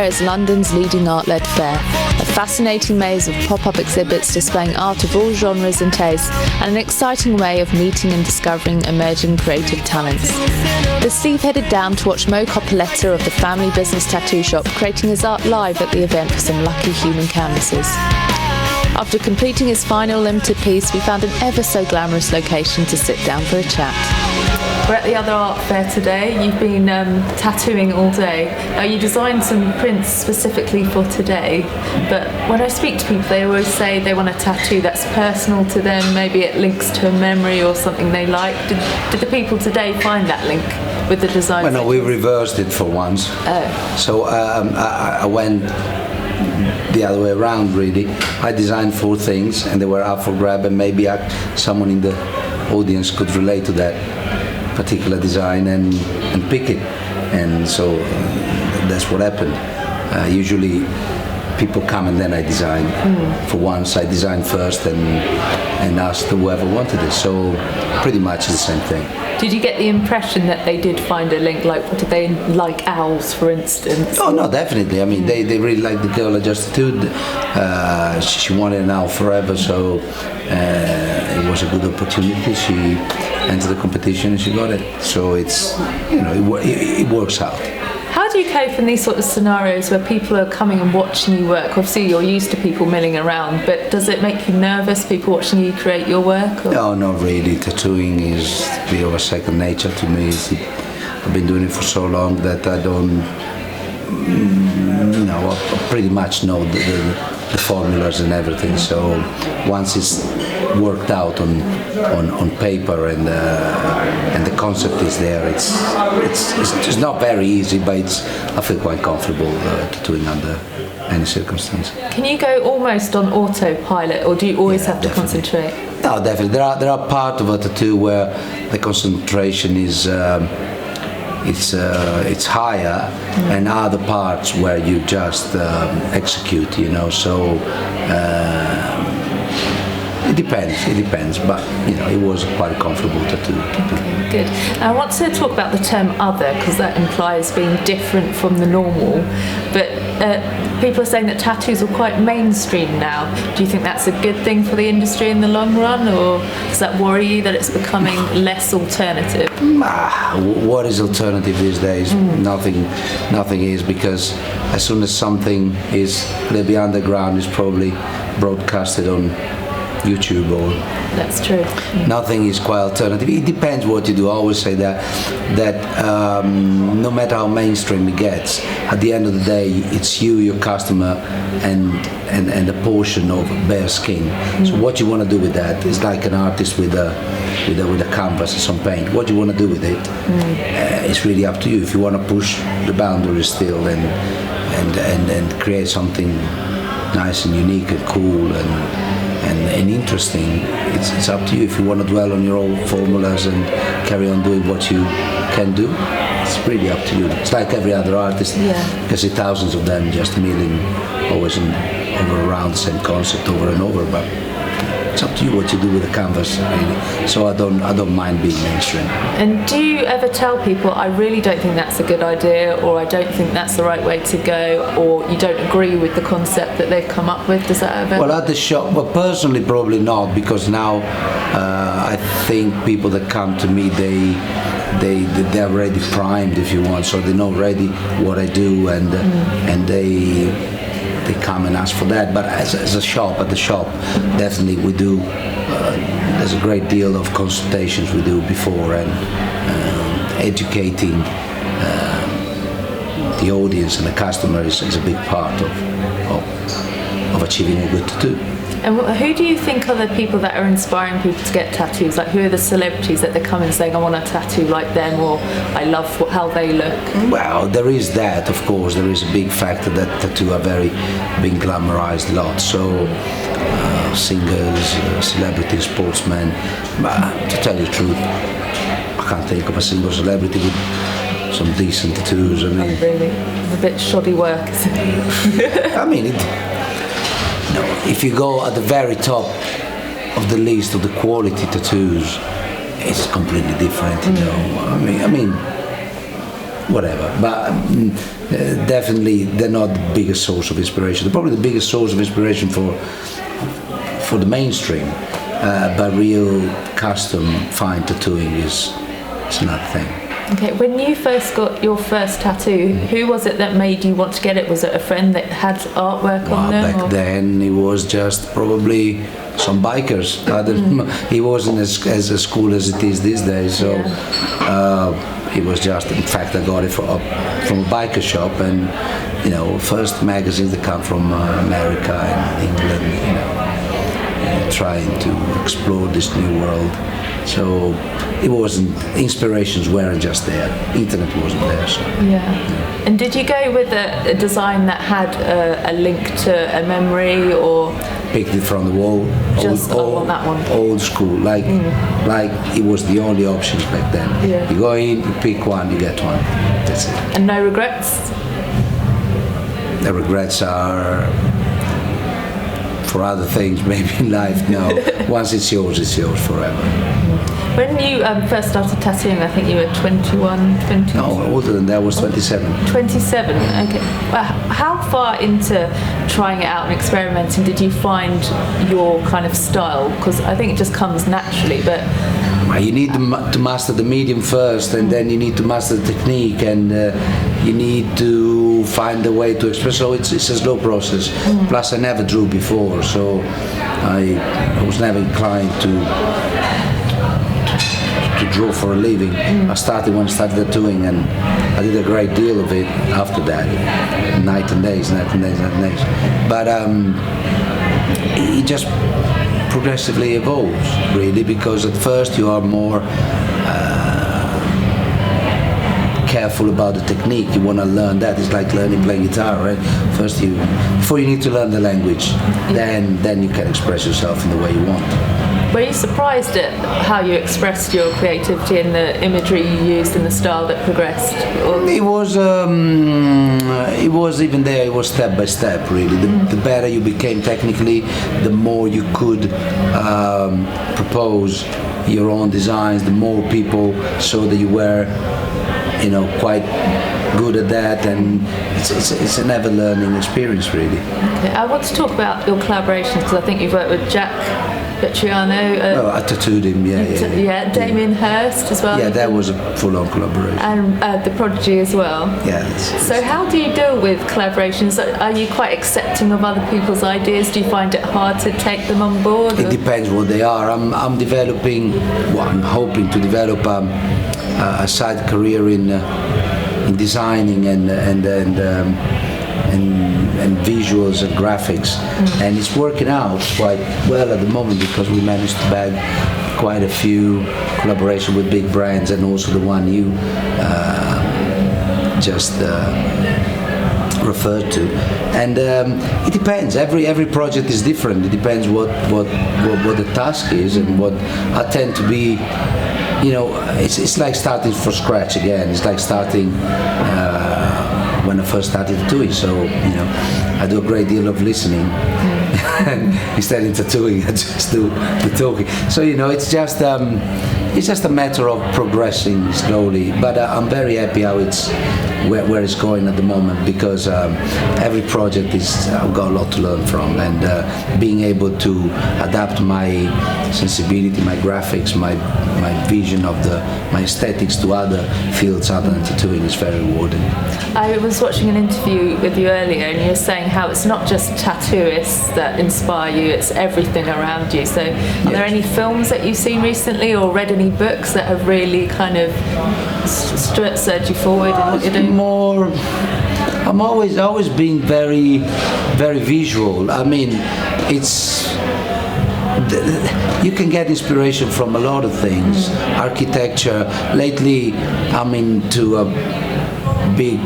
Fair is London's leading art-led fair, a fascinating maze of pop-up exhibits displaying art of all genres and tastes, and an exciting way of meeting and discovering emerging creative talents. The Steve headed down to watch Copalletta of the family business tattoo shop creating his art live at the event for some lucky human canvases. After completing his final limited piece, we found an ever so glamorous location to sit down for a chat. We're at the other art fair today. You've been tattooing all day. Now, you designed some prints specifically for today, but when I speak to people, they always say they want a tattoo that's personal to them, maybe it links to a memory or something they like. Did the people today find that link with the design? Well, no, we reversed it for once. Oh. So I went the other way around, really. I designed 4 things and they were up for grab, and maybe someone in the audience could relate to that particular design and pick it, and so that's what happened. Usually people come and then I design. For once I designed first and asked whoever wanted it, so pretty much the same thing. Did you get the impression that they did find a link? Like, did they like owls, for instance? Oh no, definitely. I mean, they really liked the girl I just tattooed. She wanted an owl forever, so it was a good opportunity. She entered the competition and she got it. So it's, it works out. How do you cope in these sort of scenarios where people are coming and watching you work? Obviously you're used to people milling around, but does it make you nervous, people watching you create your work? Or? No, not really. Tattooing is a bit of a second nature to me. I've been doing it for so long that I don't, I pretty much know the formulas and everything. So once it's worked out on paper and the concept is there, it's not very easy, but I feel quite comfortable tattooing under any circumstance. Can you go almost on autopilot, or do you always have to concentrate? No, definitely. There are parts of a tattoo where the concentration is it's higher, and other parts where you just execute, so it depends, but it was quite comfortable tattoo. Okay, good. I want to talk about the term other, because that implies being different from the normal, but people are saying that tattoos are quite mainstream now. Do you think that's a good thing for the industry in the long run, or does that worry you that it's becoming less alternative? What is alternative these days? Nothing is, because as soon as something is a little bit underground, it's probably broadcasted on YouTube or... That's true. Nothing is quite alternative. It depends what you do. I always say that no matter how mainstream it gets, at the end of the day, it's you, your customer, and a portion of bare skin. So what you want to do with that is like an artist with a canvas and some paint. What you want to do with it, it's really up to you. If you want to push the boundaries still and create something nice and unique and cool and interesting, it's up to you. If you want to dwell on your own formulas and carry on doing what you can do, it's really up to you. It's like every other artist. You can see thousands of them just milling always over around the same concept over and over, but it's up to you what you do with the canvas, really. So I don't mind being mainstream. And do you ever tell people, I really don't think that's a good idea, or I don't think that's the right way to go, or you don't agree with the concept that they've come up with? Does that ever? Well, at the shop, personally probably not, because now I think people that come to me, they're already primed, if you want, so they know already what I do, and they come and ask for that. But as a shop, at the shop, definitely we do. There's a great deal of consultations we do before, and educating the audience and the customer is a big part of achieving a good tattoo. And who do you think are the people that are inspiring people to get tattoos? Like, who are the celebrities that they come in saying, I want a tattoo like them, or I love how they look? Well, there is that, of course. There is a big factor that tattoo are being glamorized a lot. So singers, celebrities, sportsmen. But to tell you the truth, I can't think of a single celebrity with some decent tattoos. I mean, oh, really? It's a bit shoddy work, isn't it? I mean, if you go at the very top of the list of the quality tattoos, it's completely different. I mean, whatever. But definitely they're not the biggest source of inspiration. They're probably the biggest source of inspiration for the mainstream. But real custom fine tattooing is another thing. Okay, when you first got your first tattoo, who was it that made you want to get it? Was it a friend that had artwork on them? Back then it was just probably some bikers. He wasn't as cool as it is these days, so it was just, in fact, I got it from a biker shop, and first magazines that come from America and England, trying to explore this new world. So it wasn't, inspirations weren't just there, internet wasn't there. So. Yeah. And did you go with a design that had a link to a memory, or picked it from the wall? Just on that one? Old school, like it was the only options back then. Yeah. You go in, you pick one, you get one. That's it. And no regrets? The regrets are for other things, maybe in life. No, once it's yours forever. When you first started tattooing, I think you were 21, 22? No, older than that, I was 27. 27, okay. Well, how far into trying it out and experimenting did you find your kind of style? Because I think it just comes naturally, but... You need to master the medium first, and then you need to master the technique, and you need to find a way to express. So it's a slow process. Plus, I never drew before, so I was never inclined to draw for a living. I started when I started tattooing, and I did a great deal of it after that, night and days. But it just progressively evolves, really, because at first you are more careful about the technique. You want to learn that. It's like playing guitar, right? First, before you need to learn the language, then you can express yourself in the way you want. Were you surprised at how you expressed your creativity and the imagery you used and the style that progressed? Or? It was even there. It was step by step, really. The better you became technically, the more you could propose your own designs. The more people saw that you were, quite good at that, and it's an ever-learning experience, really. Okay, I want to talk about your collaborations, because I think you've worked with Jack Vetriano. I tattooed him, yeah. Damien Hirst as well. Yeah, that was a full-on collaboration. And The Prodigy as well. Yeah. So how do you deal with collaborations? Are you quite accepting of other people's ideas? Do you find it hard to take them on board? It depends what they are. I'm developing, I'm hoping to develop a side career in designing and visuals and graphics, and it's working out quite well at the moment, because we managed to bag quite a few collaborations with big brands, and also the one you just referred to. And it depends. Every project is different. It depends what the task is, and what I tend to be. It's like starting from scratch again. It's like starting when I first started tattooing. So, I do a great deal of listening. And instead of tattooing, I just do the talking. So, it's just a matter of progressing slowly. But I'm very happy how where it's going at the moment, because every project I've got a lot to learn from, and being able to adapt my sensibility, my graphics, my vision of my aesthetics to other fields other than tattooing is very rewarding. I was watching an interview with you earlier, and you were saying how it's not just tattooists that inspire you, it's everything around you. So are there any films that you've seen recently, or read any books that have really kind of stirred you forward in what you're doing? I'm always been very, very visual. I mean, you can get inspiration from a lot of things. Architecture. Lately, I'm into a big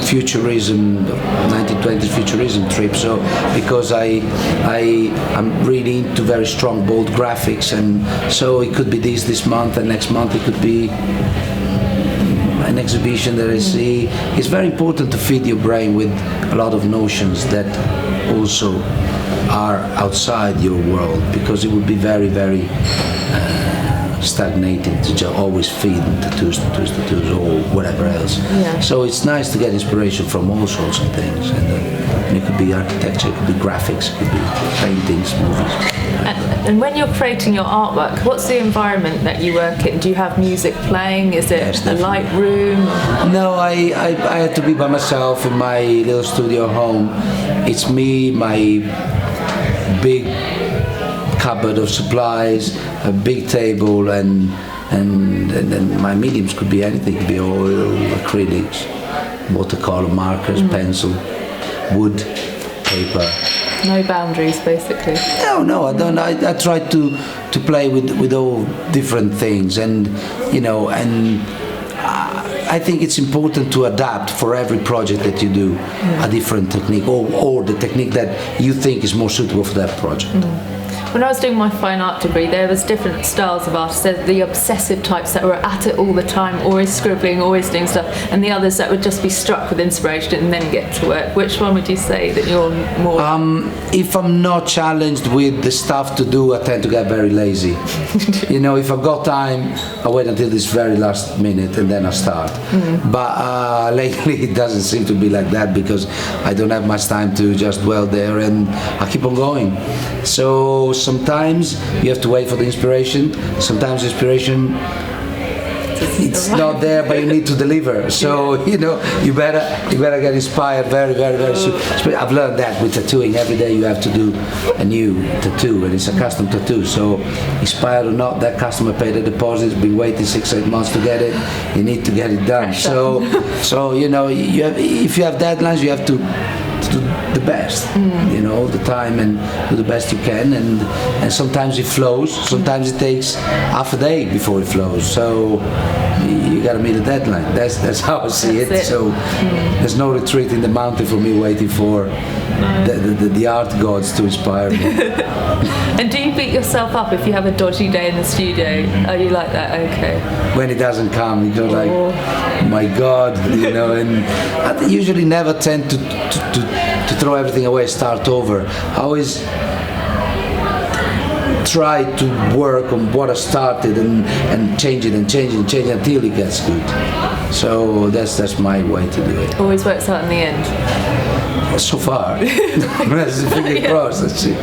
futurism, 1920s futurism trip. So because I'm really into very strong, bold graphics, and so it could be this month, and next month it could be an exhibition that I see. It's very important to feed your brain with a lot of notions that also are outside your world, because it would be very, very stagnating to just always feed them tattoos, or whatever else. Yeah. So it's nice to get inspiration from all sorts of things, and it could be architecture, it could be graphics, it could be paintings, movies. And when you're creating your artwork, what's the environment that you work in? Do you have music playing? Is it Yes, a definitely. light room? No, I had to be by myself in my little studio home. It's me, my big cupboard of supplies, a big table, and my mediums could be anything. It could be oil, acrylics, watercolor, markers, pencil, wood, paper. No boundaries, basically. No, I don't. I try to play with all different things, and I think it's important to adapt for every project that you do a different technique, or the technique that you think is more suitable for that project. When I was doing my fine art degree, there was different styles of artists. There's the obsessive types that were at it all the time, always scribbling, always doing stuff, and the others that would just be struck with inspiration and then get to work. Which one would you say that you're more? If I'm not challenged with the stuff to do, I tend to get very lazy. If I've got time, I wait until this very last minute and then I start. But lately it doesn't seem to be like that, because I don't have much time to just dwell there, and I keep on going. So sometimes you have to wait for the inspiration. Sometimes inspiration, it's not there, but you need to deliver. So you better get inspired very, very, very soon. I've learned that with tattooing. Every day you have to do a new tattoo, and it's a custom tattoo. So inspired or not, that customer paid a deposit, been waiting 6-8 months to get it. You need to get it done. So you have, if you have deadlines, you have to do the best, all the time, and do the best you can, and sometimes it flows, sometimes it takes half a day before it flows, so you gotta meet a deadline. That's how I see it. So there's no retreat in the mountain for me waiting for the art gods to inspire me. And do you beat yourself up if you have a dodgy day in the studio? Are you like that? Okay. When it doesn't come, you're like, my God, and I usually never tend to throw everything away, start over. I always try to work on what I started and change it until it gets good. So that's my way to do it. Always works out in the end. So far. That's a fingers crossed. Let's see.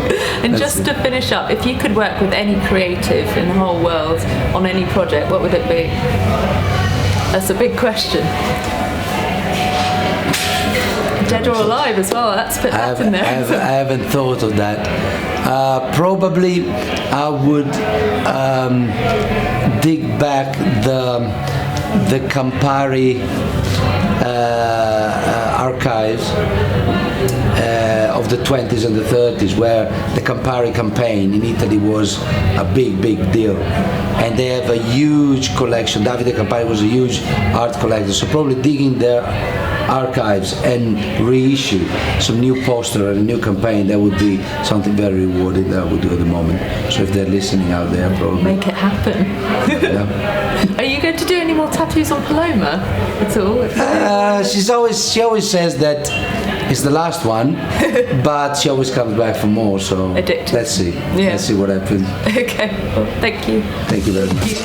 And just to finish up, if you could work with any creative in the whole world on any project, what would it be? That's a big question. Dead or alive as well, let's put that in there. I haven't thought of that. Probably I would dig back the Campari archives of the 20s and the 30s, where the Campari campaign in Italy was a big deal, and they have a huge collection. Davide Campari was a huge art collector, so probably digging their archives and reissue some new poster and a new campaign, that would be something very rewarding that I would do at the moment. So if they're listening out there, probably make it happen. Yeah. Are you going to do any more tattoos on Paloma at all? She always says that it's the last one, but she always comes back for more. So Addicted. Let's see. Yeah. Let's see what happens. Okay. Well, thank you. Thank you very much.